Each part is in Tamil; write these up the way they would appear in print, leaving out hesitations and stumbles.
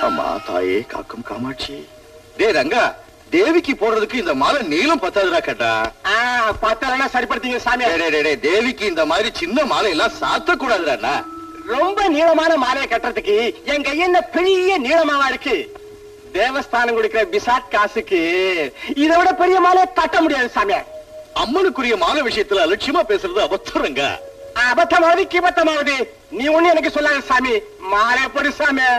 அம்மா தாயே காக்கும் காமாட்சி. டே ரங்கா, தேவிக்கு போடுறதுக்கு இந்த மாலை நீளம் பத்தாதுடா கேட்டா. பத்தாதுன்னா சரிப்படுத்தீங்க சாமி. தேவிக்கு இந்த மாதிரி சின்ன மாலை எல்லாம் சாத்த கூடாதுடா. ரொம்ப நீளமான மாலையை கட்டுறதுக்கு என் கையில பெரிய நீளமாவா இருக்கு. தேவஸ்தானம் கொடுக்கிற பிசாட் காசுக்கு இதை விட பெரிய மாலையை கட்ட முடியாது சாமி. அம்மனுக்குரிய மாலை விஷயத்துல அலட்சியமா பேசுறது அபத்தரங்க. அபத்தமாவது கிபத்தமாவது நீ ஒண்ணு எனக்கு சொல்லாத சாமி. மாலை போடு சாமி.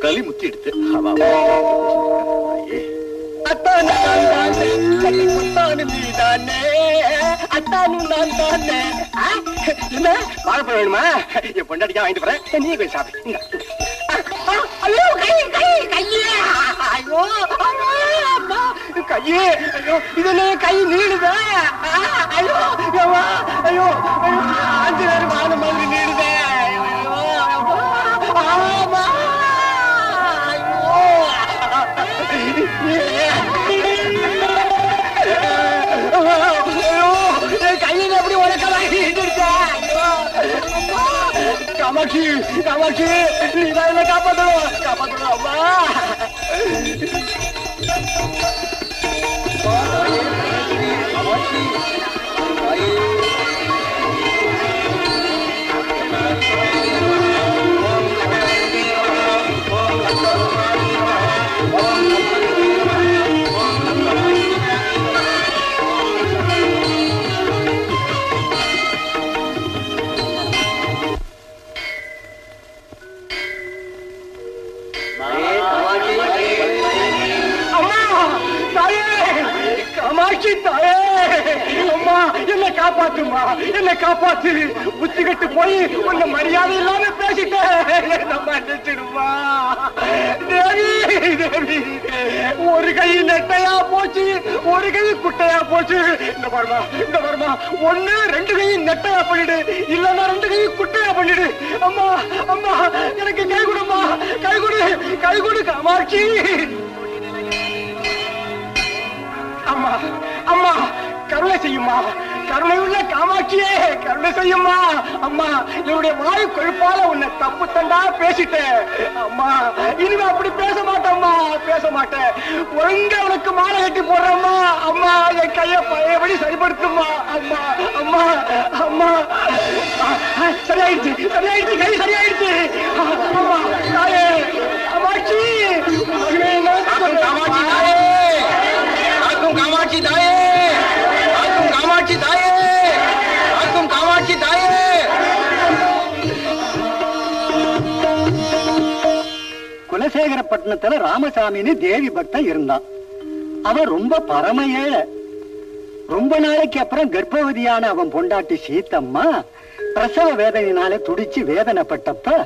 களி முத்தி எடுத்து என்ன வாழைப்பழம் வேணுமா? என் பொண்டாட்டிக்கா வாங்கிட்டு போறேன், நீ போய் சாப்பிடு. ஐயோ கையே, ஐயோ இதுல கை நீடுதா? ஐயோ ஐயோ அஞ்சு நேரம் வாழ மாதிரி நீடுதே. கையில் எப்படி காமாட்சி காமாட்சி நீதான் என்ன காப்பாற்றணும் காப்பாற்றணும் அம்மா. காமாட்சி தாயே, அம்மா என்னை காப்பாத்துமா, என்னை காப்பாத்து. புத்தி கட்டு போய் உன்னை மரியாதை இல்லாம பேசிட்டேன். மன்னிச்சிடுமா தேவி. தேவி ஒரு கை நெட்டையா போச்சு, ஒரு கை குட்டையா போச்சு. இந்த பர்மா ஒண்ணு ரெண்டு கை நெட்டையா பண்ணிடு, இல்லன்னா ரெண்டு கை குட்டையா பண்ணிடு. அம்மா அம்மா எனக்கு கை கொடுமா, கை கொடு காமாட்சி. அம்மா அம்மா கருணை செய்யுமா, கருணை உள்ள காமாட்சியே கருணை செய்யுமா. அம்மா என்னுடைய வாய் கொழுப்பால உன்னை தப்பு தண்டா பேசிட்டேன். அம்மா இனிமே அப்படி பேச மாட்டேம்மா, பேச மாட்டேன். ஒழுங்கா உனக்கு மாலை கட்டி போடுறம்மா. அம்மா என் கைய பழையபடி சரிப்படுத்துமா. அம்மா அம்மா அம்மா சரியாயிடுச்சு கை சரியாயிடுச்சு. அம்மா தாயே காமாட்சி, காமாட்சி தாயே, காமாட்சி தாயே, காமாட்சி தாயே, காமாட்சி தாயே. குலசேகரப்பட்டினத்துல ராமசாமின்னு தேவி பக்தன் இருந்தான். அவன் ரொம்ப பரம ஏழை. ரொம்ப நாளைக்கு அப்புறம் கர்ப்பவதியான அவன் பொண்டாட்டி சீத்தம்மா பிரசவ வேதனையினால துடிச்சு வேதனைப்பட்டப்ப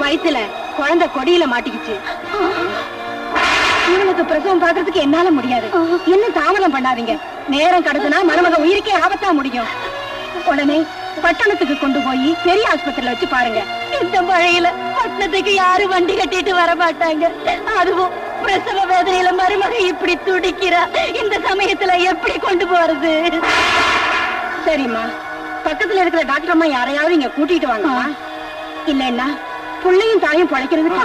வயித்துல குழந்தை கொடியில மாட்டிக்கிச்சு. இவனுக்கு பிரசவம் பாக்குறதுக்கு என்னால முடியாது. இன்னும் தாமதம் பண்ணாதீங்க. நேரம் கடத்துனா மருமக உயிருக்கே ஆபத்தா முடியும். உடனே பட்டணத்துக்கு கொண்டு போய் பெரிய ஆஸ்பத்திரியில வச்சு பாருங்க. இந்த மழையில பட்டணத்துக்கு யாரும் வண்டி கட்டிட்டு வர மாட்டாங்க. அதுவும் பிரசவ வேதனையில மருமக இப்படி துடிக்கிறா. இந்த சமயத்துல எப்படி கொண்டு போறது? சரிம்மா, பக்கத்துல இருக்கிற டாக்டர் அம்மா யாரையாவது இங்க கூட்டிட்டு வாங்க. இல்லன்னா புள்ளையும் தாயும் பழைக்கிறதுக்கு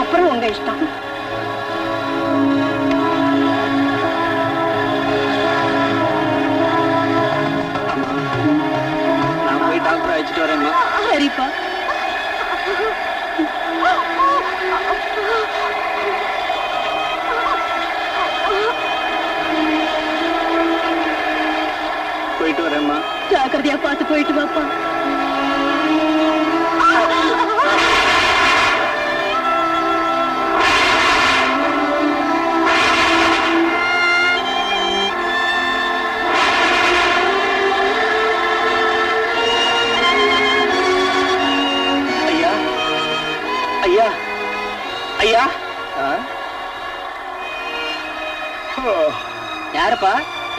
அப்புறம் உங்க இஷ்டம். நான் போய் டாக்டர் அழைச்சிட்டு வரேன். சரிப்பா. ஜாக்கிரதையா பார்த்து போயிட்டு வாப்பா. ஐயா ஐயா யாருப்பா,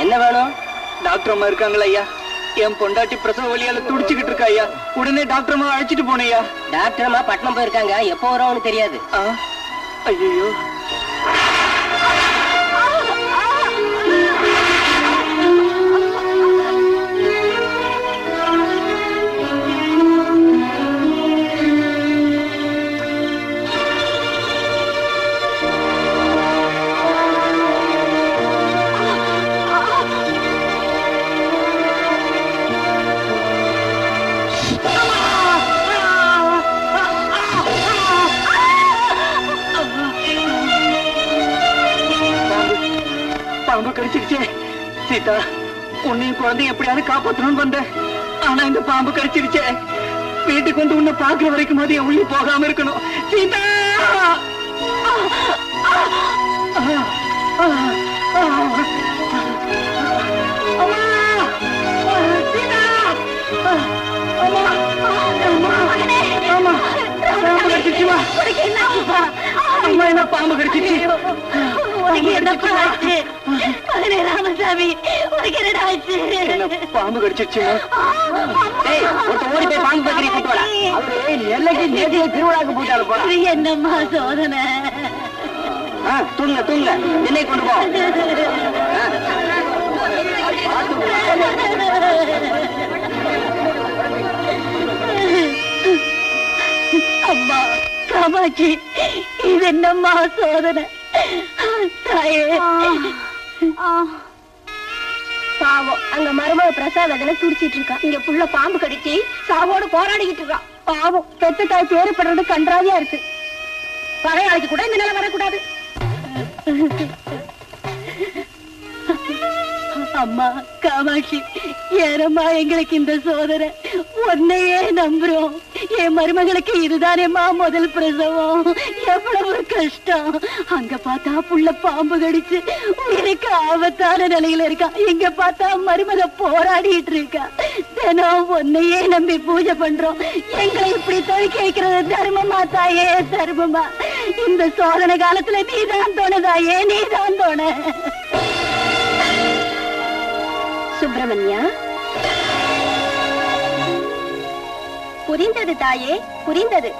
என்ன வேணும்? டாக்டர் அம்மா இருக்காங்களா ஐயா? என் பொண்டாட்டி பிரசவ வலியால துடிச்சுக்கிட்டு இருக்கா ஐயா. உடனே டாக்டர் அம்மா அழைச்சிட்டு போனையா. டாக்டர் அம்மா பட்டணம் போயிருக்காங்க, எப்போ வரும்னு தெரியாது. ஐயோ, பாம்பு கடிச்சிருச்சே. சீதா, உன்னையும் குழந்தையும் எப்படியாவது காப்பாற்றணும்னு வந்தேன். ஆனா இந்த பாம்பு கடிச்சிருச்சே. வீட்டுக்கு வந்து உன்னை பாக்குற வரைக்கும் அது என் உயிர் போகாம இருக்கணும். சீதா, பாம்பு கடிச்சிருச்சு. பாம்பு கடிச்சிருச்சு. ஓடி போய் பாம்பு பத்திரி கூட்டு வரா. எல்லைக்கு நேற்று திருவிழாக்கு போட்டாரு போல. என்னம்மா சோதனை? தூங்க தூங்க, என்னை கொண்டு போ. அம்மா காமாட்சி, இது என்னம்மா சோதனை? தாயே, பாவம் அங்க மருமக பிரசாதத்துல துடிச்சிட்டு இருக்கா. இங்க புள்ள பாம்பு கடிச்சு சாவோடு போராடிக்கிட்டு இருக்கா. பாவம் பெத்த தாய் பேருப்படுறது கன்றாவியா இருக்கு. பகையாளிக்கு கூட இந்த நிலை வரக்கூடாது. அம்மா காமாட்சி, ஏனம்மா எங்களுக்கு இந்த சோதனை? உன்னையே நம்புறோம். என் மருமகளுக்கு இதுதானேம்மா முதல் பிரசவம். எவ்வளவு கஷ்டம். அங்க பார்த்தா புள்ள பாம்பு கடிச்சு உயிருக்கு ஆபத்தான நிலையில இருக்கா. இங்க பார்த்தா மருமக போராடிட்டு இருக்கா. தினம் உன்னையே நம்பி பூஜை பண்றோம். எங்களை இப்படி தவிக்க வைக்கிறது தர்மமா தாயே, தர்மமா? இந்த சோதனை காலத்துல நீதான் தோணுதாயே, நீதான் தோண. சுப்பிரமணியா, புரிந்தது தாயே, புரிந்தது.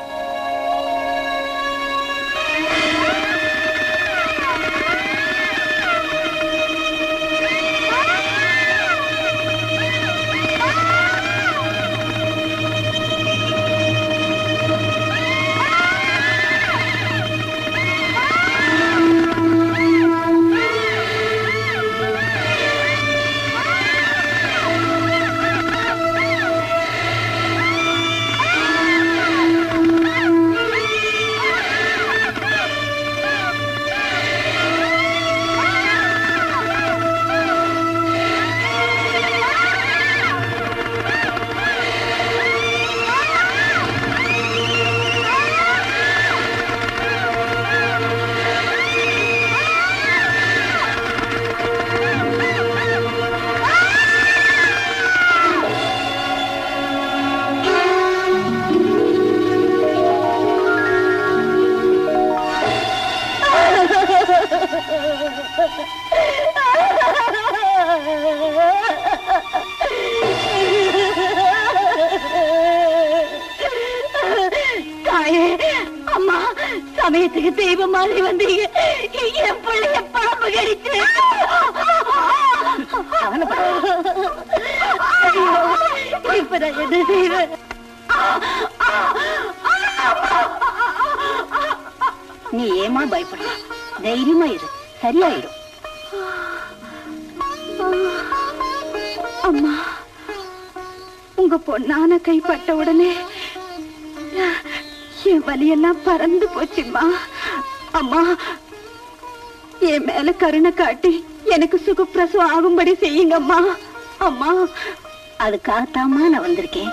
தாயே, அம்மா, சமயத்துக்கு தெய்வம் மாதிரி வந்தீங்க. என் பிள்ளைய பாம்பு கடிச்சு. இப்பதான் என்ன செய்வேன்? நீ ஏமா பயப்பட? தைரியமா இரு, சரியாயிடும். அம்மா, உங்க பொண்ணான கைப்பட்ட உடனே என் வலியெல்லாம் பறந்து போச்சுமா. அம்மா, என் மேல கருணை காட்டி எனக்கு சுகப்பிரசவம் ஆகும்படி செய்யுங்கம்மா. அம்மா, அதுக்காகத்தாமா நான் வந்திருக்கேன்.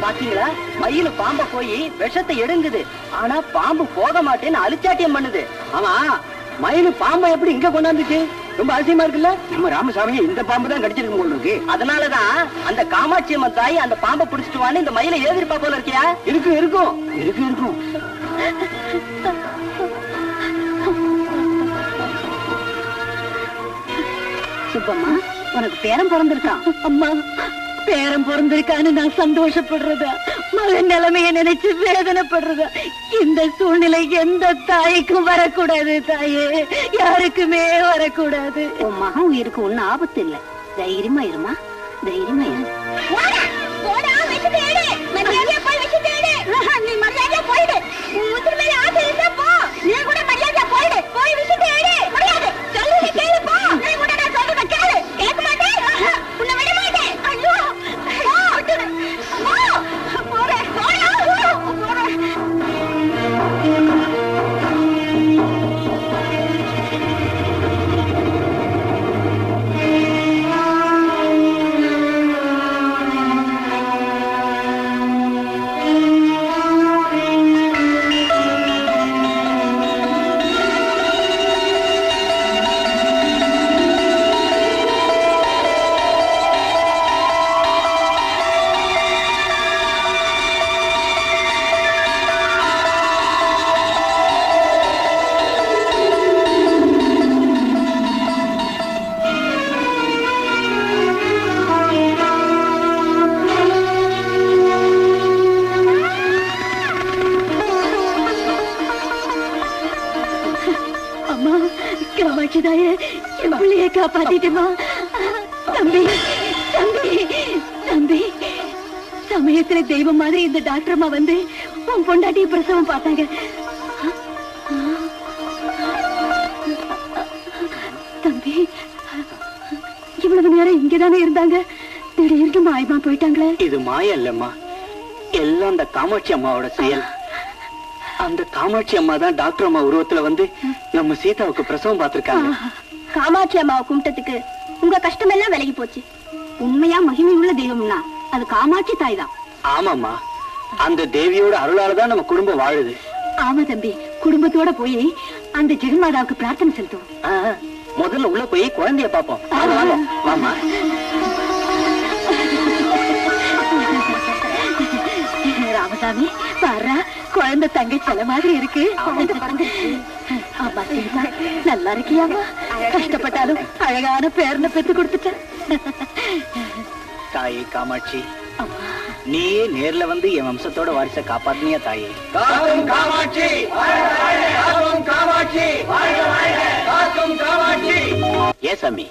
பாத்தீங்களா, மயில பாம்ப போய் விஷத்தை எடுங்குது. ஆனா பாம்பு போக மாட்டேன்னு அழிச்சாட்டியம் பண்ணுது. ஆமா, மயிலு பாம்பை எப்படி இங்க கொண்டாந்துச்சு? ரொம்ப அதிசயமா இருக்குல்ல. நம்ம ராமசாமியை இந்த பாம்பு தான் கடிச்சிருக்கும் போல இருக்கு. அதனாலதான் அந்த காமாட்சி அம்மன் தாய் அந்த பாம்பை பிடிச்சிட்டு வான்னு இந்த மயிலை ஏதிருப்பா போல இருக்கியா? இருக்கும் இருக்கும் இருக்கும் இருக்கும். சுப்பம்மா, உனக்கு பேரன் பிறந்திருக்கான். அம்மா, பேரன் பிறந்திருக்கான்னு நான் சந்தோஷப்படுறதா, மகன் நிலைமைய நினைச்சு வேதனைப்படுறதா? இந்த சூழ்நிலை எந்த தாய்க்கும் வரக்கூடாது தாயே, யாருக்குமே வரக்கூடாது. உன் மகன் உயிருக்கு ஒன்னும் ஆபத்து இல்ல. தைரியமா இருமா, தைரியமா இரு. நீ மரியாதையா போயிடு. உன் உயிர் மேல ஆசை இருந்தா போ. நீ கூட மரியாதையா போயிடு. போய் விஷயத்தை எடு. முடியாது, சொல்லுங்க கேளு. போ. நீ கூட நான் சொல்றத கேளு. கேட்க மாட்டேன், உன்னை விட மாட்டேன். ஐயோ, போறேன் போறேன். காமாட்சிதாயே, என் பிள்ளையை காப்பாத்திட்டுமா. தம்பி தம்பி தம்பி, சமயத்துல தெய்வம் மாதிரி இந்த டாக்டர் அம்மா வந்து உன் பொண்டாட்டிய பிரசவம் பார்த்தாங்க. தம்பி, இவ்வளவு நேரம் இங்கதானே இருந்தாங்க, திடீர்னு மாயமா போயிட்டாங்களே. இது மாயம் இல்லம்மா, எல்லாம் அந்த காமாட்சி அம்மாவோட செயல். அந்த காமாட்சி அம்மா தான் டாக்டர் அம்மா உருவத்துல வந்து நம்ம சீதாவுக்கு பிரசவம் பார்த்திருக்காங்க. காமாட்சி அம்மாவை கும்பிட்டதுக்கு உங்க கஷ்டம் எல்லாம் விலகி போச்சு. உண்மையா மகிமை உள்ள தெய்வம்னா அது காமாட்சி தாய் தான். ஆமாம்மா, அந்த தேவியோட அருளாலதான் நம்ம குடும்பம் வாழுது. ஆமா தம்பி, குடும்பத்தோட போய் அந்த ஜெகன்மாதாவுக்கு பிரார்த்தனை செலுத்துவோம். முதல்ல உள்ள போய் குழந்தைய பாப்போம். வாமா. ராமசாமி, பாரு, குழந்தை தங்கை சில மாதிரி இருக்கு. ஆமா சீதா, நல்லா இருக்கியாமா? கஷ்டப்பட்டாலும் அழகான பேரனை பெத்து கொடுத்துட்ட. தாயே காமாட்சி, நீயே நேர்ல வந்து என் வம்சத்தோட வாரிசை காப்பாத்தினியா தாயே? காமாட்சி, காமாட்சி, ஏ சாமி,